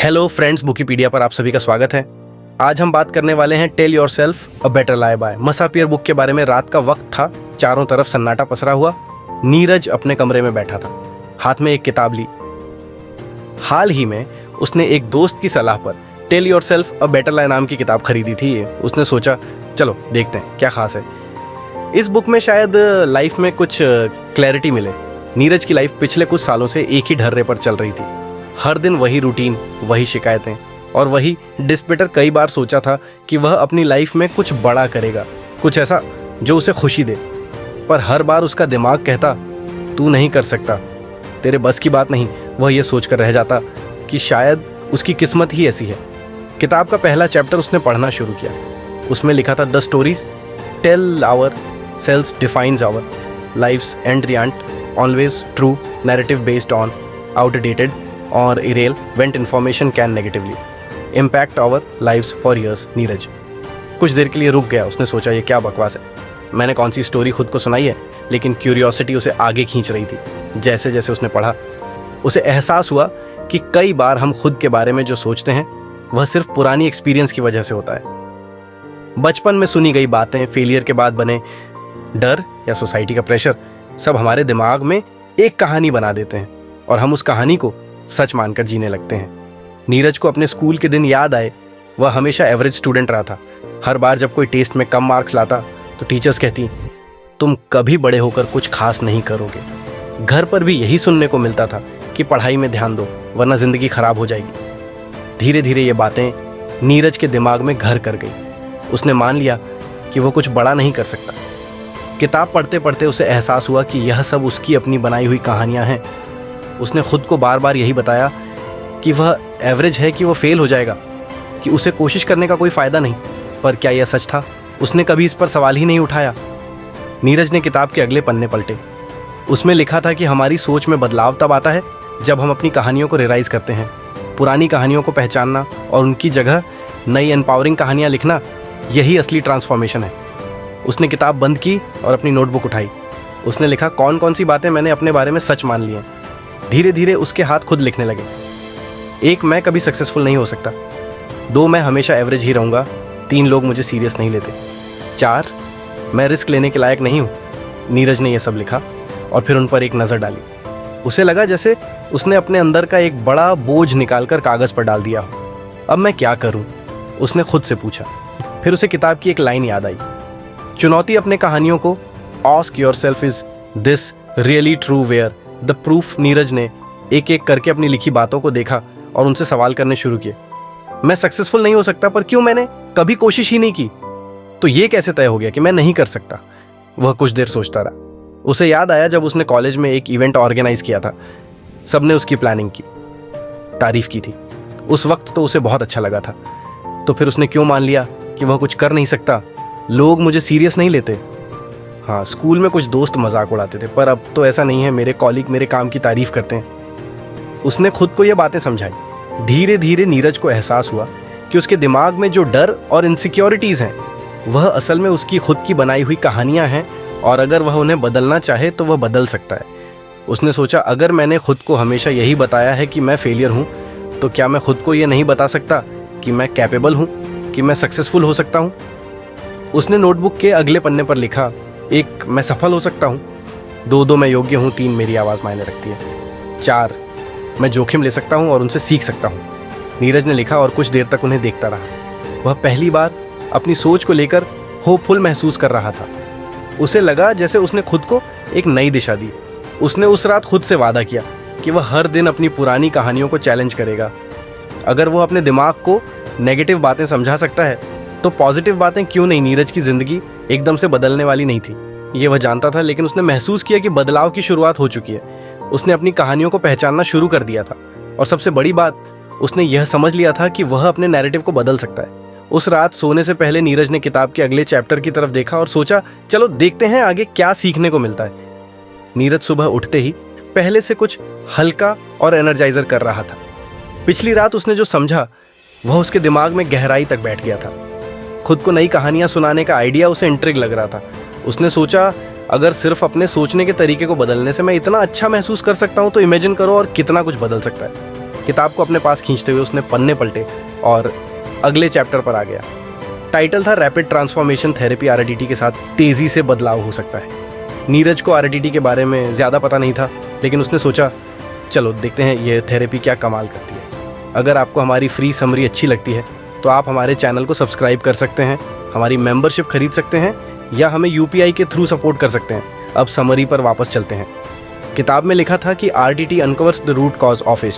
Hello friends, बुकीपीडिया पर आप सभी का स्वागत है। आज हम बात करने वाले हैं tell yourself a better lie by Marisa Peer book के बारे में। रात का वक्त था, चारों तरफ सन्नाटा पसरा हुआ। नीरज अपने कमरे में बैठा था, हाथ में एक किताब ली। हाल ही में उसने एक दोस्त की सलाह पर टेल योरसेल्फ अ बेटर लाई नाम की किताब खरीदी थी। उसने सोचा चलो देखते हैं क्या खास है इस बुक में, शायद लाइफ में कुछ क्लैरिटी मिले। नीरज की लाइफ पिछले कुछ सालों से एक ही ढर्रे पर चल रही थी। हर दिन वही रूटीन, वही शिकायतें और वही डिस्पेटर। कई बार सोचा था कि वह अपनी लाइफ में कुछ बड़ा करेगा, कुछ ऐसा जो उसे खुशी दे, पर हर बार उसका दिमाग कहता तू नहीं कर सकता, तेरे बस की बात नहीं। वह यह सोचकर रह जाता कि शायद उसकी किस्मत ही ऐसी है। किताब का पहला चैप्टर उसने पढ़ना शुरू किया। उसमें लिखा था 10 stories tell ourselves defines our lives and aren't always true narrative based on outdated और irrelevant information can negatively impact our lives for years। Neeraj कुछ देर के लिए रुक गया। उसने सोचा ये क्या बकवास है, मैंने कौन सी स्टोरी खुद को सुनाई है। लेकिन क्यूरियोसिटी उसे आगे खींच रही थी। जैसे जैसे उसने पढ़ा उसे एहसास हुआ कि कई बार हम खुद के बारे में जो सोचते हैं वह सिर्फ पुरानी एक्सपीरियंस की वजह से होता है। बचपन में सुनी गई बातें, फेलियर के बाद बने डर या सोसाइटी का प्रेशर, सब हमारे दिमाग में एक कहानी बना देते हैं और हम उस कहानी को सच मानकर जीने लगते हैं। नीरज को अपने स्कूल के दिन याद आए। वह हमेशा एवरेज स्टूडेंट रहा था। हर बार जब कोई टेस्ट में कम मार्क्स लाता तो टीचर्स कहती तुम कभी बड़े होकर कुछ खास नहीं करोगे। घर पर भी यही सुनने को मिलता था कि पढ़ाई में ध्यान दो वरना जिंदगी खराब हो जाएगी। धीरे धीरे ये बातें नीरज के दिमाग में घर कर गई। उसने मान लिया कि वह कुछ बड़ा नहीं कर सकता। किताब पढ़ते पढ़ते उसे एहसास हुआ कि यह सब उसकी अपनी बनाई हुई कहानियां हैं। उसने खुद को बार बार यही बताया कि वह एवरेज है, कि वह फेल हो जाएगा, कि उसे कोशिश करने का कोई फ़ायदा नहीं। पर क्या यह सच था? उसने कभी इस पर सवाल ही नहीं उठाया। नीरज ने किताब के अगले पन्ने पलटे। उसमें लिखा था कि हमारी सोच में बदलाव तब आता है जब हम अपनी कहानियों को रिवाइज करते हैं। पुरानी कहानियों को पहचानना और उनकी जगह नई एम्पावरिंग कहानियाँ लिखना, यही असली ट्रांसफॉर्मेशन है। उसने किताब बंद की और अपनी नोटबुक उठाई। उसने लिखा कौन कौन सी बातें मैंने अपने बारे में सच मान ली हैं। धीरे धीरे उसके हाथ खुद लिखने लगे। 1, मैं कभी सक्सेसफुल नहीं हो सकता। 2, मैं हमेशा एवरेज ही रहूँगा। 3, लोग मुझे सीरियस नहीं लेते। 4, मैं रिस्क लेने के लायक नहीं हूँ। नीरज ने यह सब लिखा और फिर उन पर एक नज़र डाली। उसे लगा जैसे उसने अपने अंदर का एक बड़ा बोझ निकालकर कागज़ पर डाल दिया हो। अब मैं क्या करूँ? उसने खुद से पूछा। फिर उसे किताब की एक लाइन याद आई, चुनौती अपने कहानियों को ask yourself is this really true where the proof. Neeraj ने एक एक करके अपनी लिखी बातों को देखा और उनसे सवाल करने शुरू किए। मैं सक्सेसफुल नहीं हो सकता, पर क्यों? मैंने कभी कोशिश ही नहीं की, तो ये कैसे तय हो गया कि मैं नहीं कर सकता? वह कुछ देर सोचता रहा। उसे याद आया जब उसने कॉलेज में एक इवेंट ऑर्गेनाइज किया था। सबने उसकी प्लानिंग की, तारीफ की थी। उस वक्त तो उसे बहुत अच्छा लगा था। तो फिर उसने क्यों मान लिया कि वह कुछ कर नहीं सकता? लोग मुझे सीरियस नहीं लेते। हाँ, स्कूल में कुछ दोस्त मजाक उड़ाते थे, पर अब तो ऐसा नहीं है। मेरे कॉलीग मेरे काम की तारीफ करते हैं। उसने खुद को ये बातें समझाई। धीरे धीरे नीरज को एहसास हुआ कि उसके दिमाग में जो डर और इनसिक्योरिटीज़ हैं वह असल में उसकी खुद की बनाई हुई कहानियाँ हैं, और अगर वह उन्हें बदलना चाहे तो वह बदल सकता है। उसने सोचा अगर मैंने खुद को हमेशा यही बताया है कि मैं फेलियर हूँ, तो क्या मैं खुद को ये नहीं बता सकता कि मैं कैपेबल हूँ, कि मैं सक्सेसफुल हो सकता हूँ? उसने नोटबुक के अगले पन्ने पर लिखा, 1, मैं सफल हो सकता हूँ। 2, मैं योग्य हूँ। 3, मेरी आवाज़ मायने रखती है। 4, मैं जोखिम ले सकता हूँ और उनसे सीख सकता हूँ। नीरज ने लिखा और कुछ देर तक उन्हें देखता रहा। वह पहली बार अपनी सोच को लेकर होपफुल महसूस कर रहा था। उसे लगा जैसे उसने खुद को एक नई दिशा दी। उसने उस रात खुद से वादा किया कि वह हर दिन अपनी पुरानी कहानियों को चैलेंज करेगा। अगर वह अपने दिमाग को नेगेटिव बातें समझा सकता है तो पॉजिटिव बातें क्यों नहीं? नीरज की जिंदगी एकदम से बदलने वाली नहीं थी, ये वह जानता था, लेकिन उसने महसूस किया कि बदलाव की शुरुआत हो चुकी है। उसने अपनी कहानियों को पहचानना शुरू कर दिया था, और सबसे बड़ी बात, उसने यह समझ लिया था कि वह अपने नैरेटिव को बदल सकता है। उस रात सोने से पहले नीरज ने किताब के अगले चैप्टर की तरफ देखा और सोचा चलो देखते हैं आगे क्या सीखने को मिलता है। नीरज सुबह उठते ही पहले से कुछ हल्का और एनर्जाइजर कर रहा था। पिछली रात उसने जो समझा वह उसके दिमाग में गहराई तक बैठ गया था। खुद को नई कहानियां सुनाने का आइडिया उसे इंट्रिग लग रहा था। उसने सोचा अगर सिर्फ अपने सोचने के तरीके को बदलने से मैं इतना अच्छा महसूस कर सकता हूं तो इमेजिन करो और कितना कुछ बदल सकता है। किताब को अपने पास खींचते हुए उसने पन्ने पलटे और अगले चैप्टर पर आ गया। टाइटल था रैपिड ट्रांसफॉर्मेशन थेरेपी, आरडीटी के साथ तेज़ी से बदलाव हो सकता है। नीरज को आरडीटी के बारे में ज़्यादा पता नहीं था, लेकिन उसने सोचा चलो देखते हैं ये थेरेपी क्या कमाल करती है। अगर आपको हमारी फ्री समरी अच्छी लगती है तो आप हमारे चैनल को सब्सक्राइब कर सकते हैं, हमारी मेंबरशिप खरीद सकते हैं या हमें यूपीआई के थ्रू सपोर्ट कर सकते हैं। अब समरी पर वापस चलते हैं। किताब में लिखा था कि RDT uncovers the root cause of it.